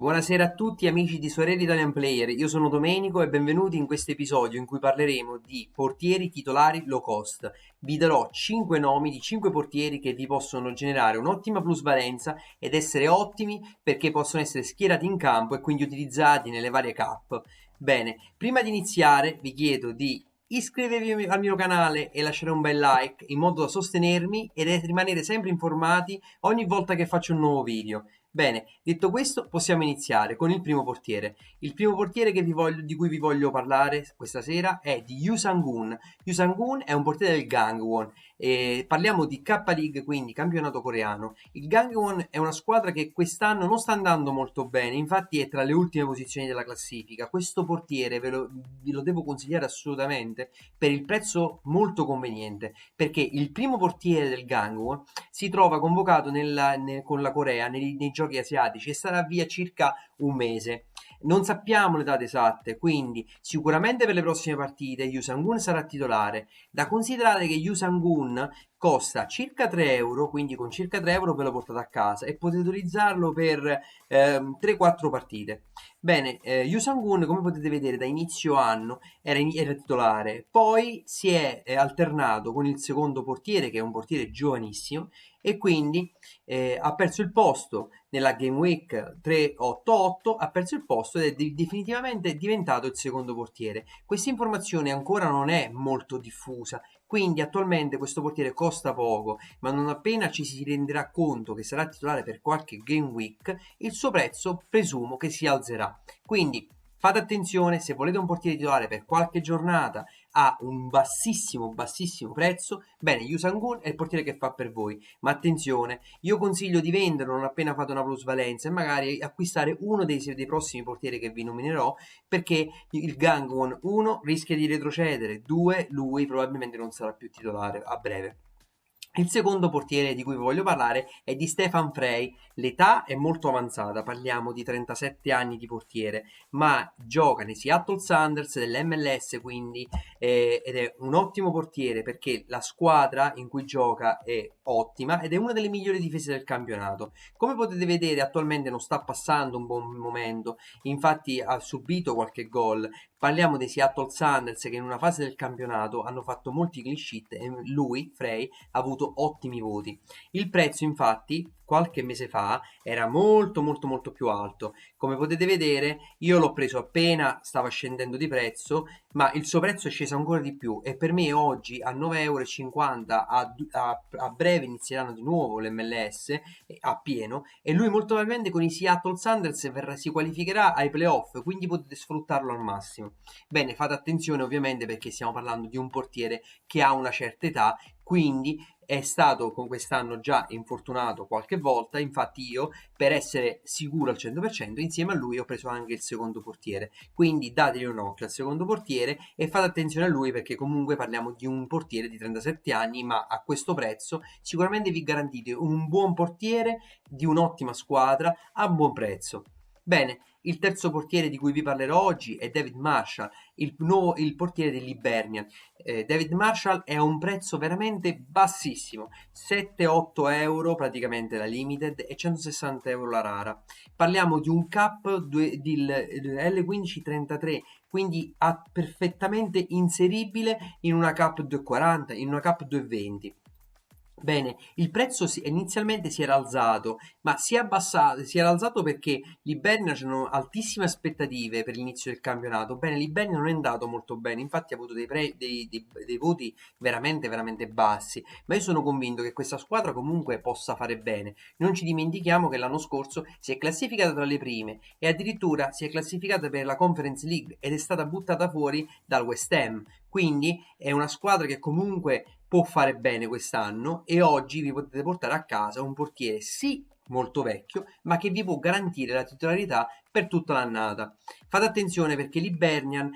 Buonasera a tutti amici di Sorelli Italian Player, io sono Domenico e benvenuti in questo episodio in cui parleremo di portieri titolari low cost. Vi darò 5 nomi di 5 portieri che vi possono generare un'ottima plusvalenza ed essere ottimi perché possono essere schierati in campo e quindi utilizzati nelle varie cup. Bene, prima di iniziare vi chiedo di iscrivervi al mio canale e lasciare un bel like in modo da sostenermi e rimanere sempre informati ogni volta che faccio un nuovo video. Bene, detto questo, possiamo iniziare con il primo portiere. Il primo portiere di cui vi voglio parlare questa sera è di Yoo Sang-gun. Yoo Sang-gun è un portiere del Gangwon. E parliamo di K-League, quindi campionato coreano. Il Gangwon è una squadra che quest'anno non sta andando molto bene, infatti è tra le ultime posizioni della classifica. Questo portiere ve lo devo consigliare assolutamente per il prezzo molto conveniente, perché il primo portiere del Gangwon si trova convocato con la Corea nei giochi asiatici e sarà via circa un mese. Non sappiamo le date esatte, quindi sicuramente per le prossime partite Yoo Sang-gun sarà titolare. Da considerare che Yoo Sang-gun costa circa 3 euro, quindi con circa 3 euro ve lo portate a casa e potete utilizzarlo per 3-4 partite. Bene, Yoo Sang-gun, come potete vedere, da inizio anno era titolare, poi si è alternato con il secondo portiere, che è un portiere giovanissimo, e quindi ha perso il posto nella Game Week 388, ha perso il posto ed è definitivamente diventato il secondo portiere. Questa informazione ancora non è molto diffusa, quindi attualmente questo portiere costa poco, ma non appena ci si renderà conto che sarà titolare per qualche Game Week, il suo prezzo presumo che si alzerà. Quindi fate attenzione, se volete un portiere titolare per qualche giornata a un bassissimo prezzo, bene, Yoo Sang-gun è il portiere che fa per voi. Ma attenzione, io consiglio di venderlo non appena fate una plusvalenza e magari acquistare uno dei prossimi portieri che vi nominerò, perché il Gangwon 1 rischia di retrocedere, 2 lui probabilmente non sarà più titolare a breve. Il secondo portiere di cui vi voglio parlare è di Stefan Frey. L'età è molto avanzata, parliamo di 37 anni di portiere, ma gioca nei Seattle Sounders dell'MLS, quindi ed è un ottimo portiere perché la squadra in cui gioca è ottima ed è una delle migliori difese del campionato. Come potete vedere, attualmente non sta passando un buon momento, infatti ha subito qualche gol. Parliamo dei Seattle Sounders che in una fase del campionato hanno fatto molti clean sheet e lui, Frey, ha avuto ottimi voti. Il prezzo, infatti, qualche mese fa era molto più alto. Come potete vedere, io l'ho preso appena stava scendendo di prezzo, ma il suo prezzo è sceso ancora di più e per me oggi a 9,50 euro a breve inizieranno di nuovo l'MLS a pieno e lui molto probabilmente con i Seattle Sounders si qualificherà ai playoff, quindi potete sfruttarlo al massimo. Bene, fate attenzione ovviamente perché stiamo parlando di un portiere che ha una certa età, quindi è stato con quest'anno già infortunato qualche volta, infatti io per essere sicuro al 100% insieme a lui ho preso anche il secondo portiere, quindi dategli un occhio al secondo portiere e fate attenzione a lui perché comunque parliamo di un portiere di 37 anni, ma a questo prezzo sicuramente vi garantite un buon portiere di un'ottima squadra a buon prezzo. Bene, il terzo portiere di cui vi parlerò oggi è David Marshall, il portiere dell'Hibernian. David Marshall è a un prezzo veramente bassissimo, 7-8 euro praticamente la limited e 160 euro la rara. Parliamo di un cap L1533, quindi perfettamente inseribile in una cap 240, in una cap 220. Bene, il prezzo inizialmente si era alzato, ma si è abbassato, si era alzato perché l'Ibernia c'erano altissime aspettative per l'inizio del campionato. Bene, l'Ibernia non è andato molto bene, infatti ha avuto dei voti veramente bassi, ma io sono convinto che questa squadra comunque possa fare bene. Non ci dimentichiamo che l'anno scorso si è classificata tra le prime e addirittura si è classificata per la Conference League ed è stata buttata fuori dal West Ham. Quindi è una squadra che comunque può fare bene quest'anno e oggi vi potete portare a casa un portiere sì molto vecchio ma che vi può garantire la titolarità per tutta l'annata. Fate attenzione perché l'Hibernian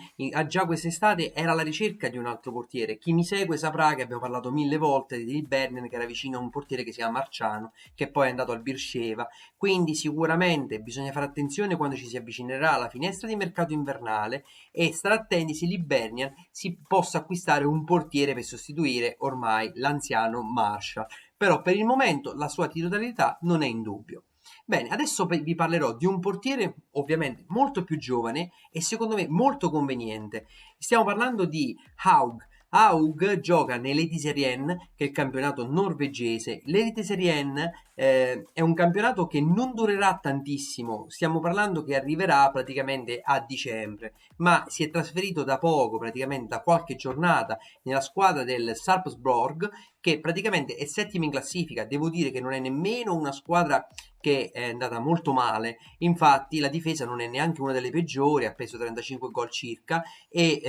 già quest'estate era alla ricerca di un altro portiere. Chi mi segue saprà che abbiamo parlato mille volte di l'Hibernian che era vicino a un portiere che si chiama Marciano che poi è andato al Birsheva, quindi sicuramente bisogna fare attenzione quando ci si avvicinerà alla finestra di mercato invernale e stare attenti se l'Hibernian si possa acquistare un portiere per sostituire ormai l'anziano Marshall. Però per il momento la sua titolarità non è in dubbio. Bene, adesso vi parlerò di un portiere ovviamente molto più giovane e secondo me molto conveniente. Stiamo parlando di Haug. Haug gioca nell'Eliteserien, che è il campionato norvegese. L'Eliteserien è un campionato che non durerà tantissimo, stiamo parlando che arriverà praticamente a dicembre, ma si è trasferito da poco, praticamente da qualche giornata, nella squadra del Sarpsborg, che praticamente è settima in classifica. Devo dire che non è nemmeno una squadra che è andata molto male, infatti la difesa non è neanche una delle peggiori, ha preso 35 gol circa e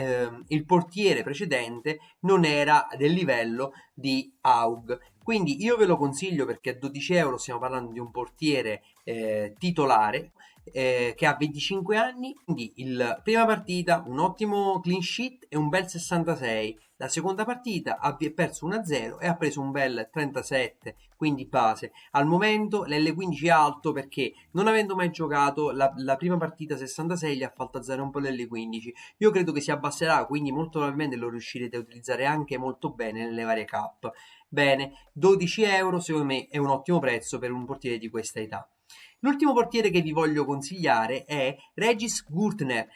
il portiere precedente non era del livello di Haug. Quindi io ve lo consiglio perché a 12 euro stiamo parlando di un portiere titolare che ha 25 anni, quindi la prima partita un ottimo clean sheet e un bel 66, la seconda partita ha perso 1-0 e ha preso un bel 37, quindi base. Al momento l'L15 è alto perché non avendo mai giocato la prima partita 66 gli ha fatto alzare un po' l'L15. Io credo che si abbasserà, quindi molto probabilmente lo riuscirete a utilizzare anche molto bene nelle varie cup. Bene, 12 euro secondo me è un ottimo prezzo per un portiere di questa età. L'ultimo portiere che vi voglio consigliare è Regis Gurtner,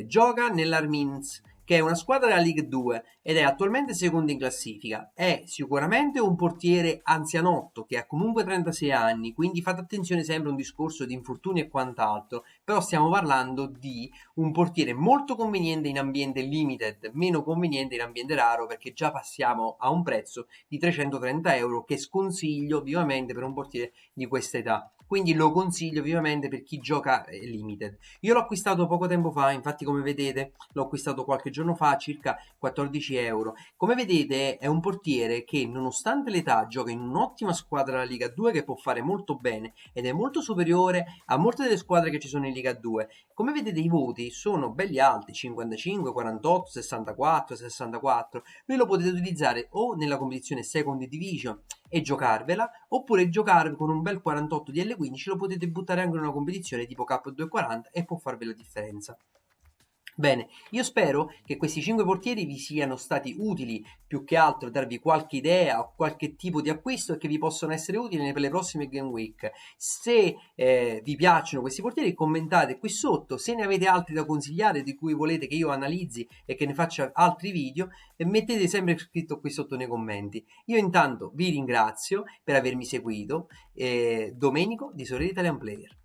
gioca nell'Armins, che è una squadra della League 2 ed è attualmente secondo in classifica. È sicuramente un portiere anzianotto che ha comunque 36 anni, quindi fate attenzione sempre a un discorso di infortuni e quant'altro, però stiamo parlando di un portiere molto conveniente in ambiente limited, meno conveniente in ambiente raro perché già passiamo a un prezzo di 330 euro che sconsiglio vivamente per un portiere di questa età. Quindi lo consiglio vivamente per chi gioca limited. Io l'ho acquistato poco tempo fa, infatti come vedete l'ho acquistato qualche giorno fa, circa 14 euro. Come vedete è un portiere che nonostante l'età gioca in un'ottima squadra della Liga 2 che può fare molto bene ed è molto superiore a molte delle squadre che ci sono in Liga 2. Come vedete i voti sono belli alti, 55, 48, 64, 64. Voi lo potete utilizzare o nella competizione Second Division e giocarvela, oppure giocare con un bel 48 di L15 lo potete buttare anche in una competizione tipo Cup 240 e può farvi la differenza. Bene, io spero che questi 5 portieri vi siano stati utili, più che altro darvi qualche idea o qualche tipo di acquisto e che vi possono essere utili per le prossime Game Week. Se vi piacciono questi portieri commentate qui sotto, se ne avete altri da consigliare di cui volete che io analizzi e che ne faccia altri video, mettete sempre scritto qui sotto nei commenti. Io intanto vi ringrazio per avermi seguito, Domenico di Sorella Italian Player.